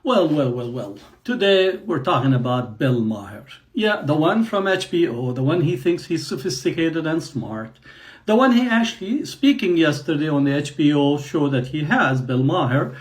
Well. Today we're talking about Bill Maher. Yeah, the one from HBO, the one he thinks he's sophisticated and smart. The one he actually, speaking yesterday on the HBO show that he has, Bill Maher,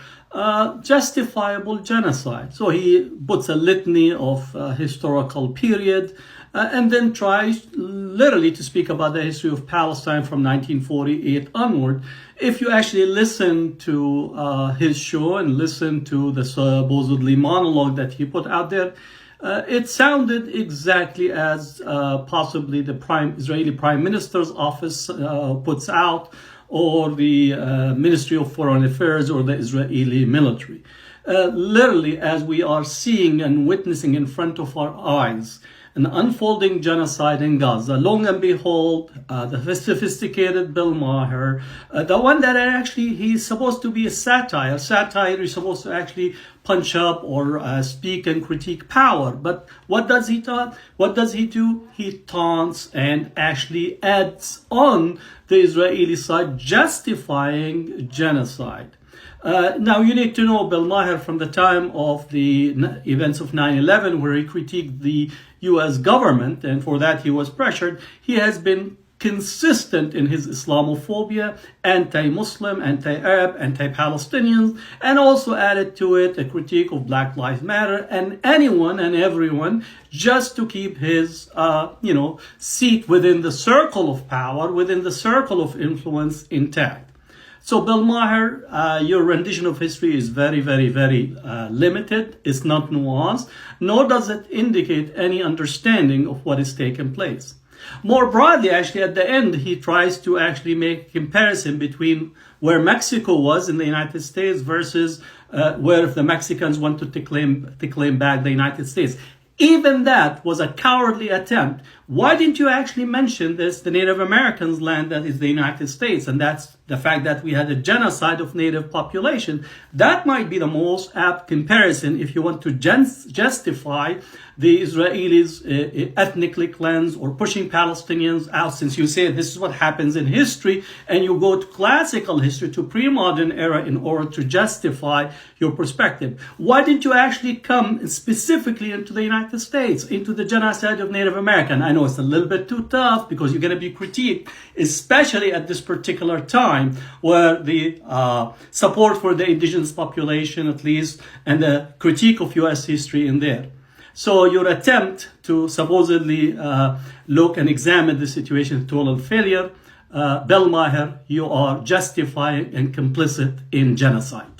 justifiable genocide. So he puts a litany of historical period and then tries literally to speak about the history of Palestine from 1948 onward. If you actually listen to his show and listen to the supposedly monologue that he put out there, it sounded exactly as possibly the Israeli Prime Minister's office puts out, or the Ministry of Foreign Affairs, or the Israeli military. Literally, as we are seeing and witnessing in front of our eyes, an unfolding genocide in Gaza. Long and behold, the sophisticated Bill Maher, the one that actually he's supposed to be a satire. Satire is supposed to actually punch up or speak and critique power. But what does he do? He taunts and actually adds on the Israeli side, justifying genocide. Now, you need to know Bill Maher from the time of the events of 9/11, where he critiqued the U.S. government, and for that he was pressured. He has been consistent in his Islamophobia, anti-Muslim, anti-Arab, anti-Palestinians, and also added to it a critique of Black Lives Matter and anyone and everyone, just to keep his, seat within the circle of power, within the circle of influence intact. So Bill Maher, your rendition of history is very, very, very limited. It's not nuanced, nor does it indicate any understanding of what is taking place. More broadly, actually, at the end, he tries to actually make a comparison between where Mexico was in the United States versus where the Mexicans wanted to claim back the United States. Even that was a cowardly attempt. Why didn't you actually mention this, the Native Americans' land that is the United States? And that's the fact that we had a genocide of Native population. That might be the most apt comparison if you want to justify the Israelis ethnically cleanse or pushing Palestinians out, since you say this is what happens in history, and you go to classical history, to pre-modern era, in order to justify your perspective. Why didn't you actually come specifically into the United States, into the genocide of Native American? I know it's a little bit too tough because you're going to be critiqued, especially at this particular time where the support for the indigenous population, at least, and the critique of U.S. history in there. So your attempt to supposedly look and examine the situation is total failure. Bill Maher, you are justifying and complicit in genocide.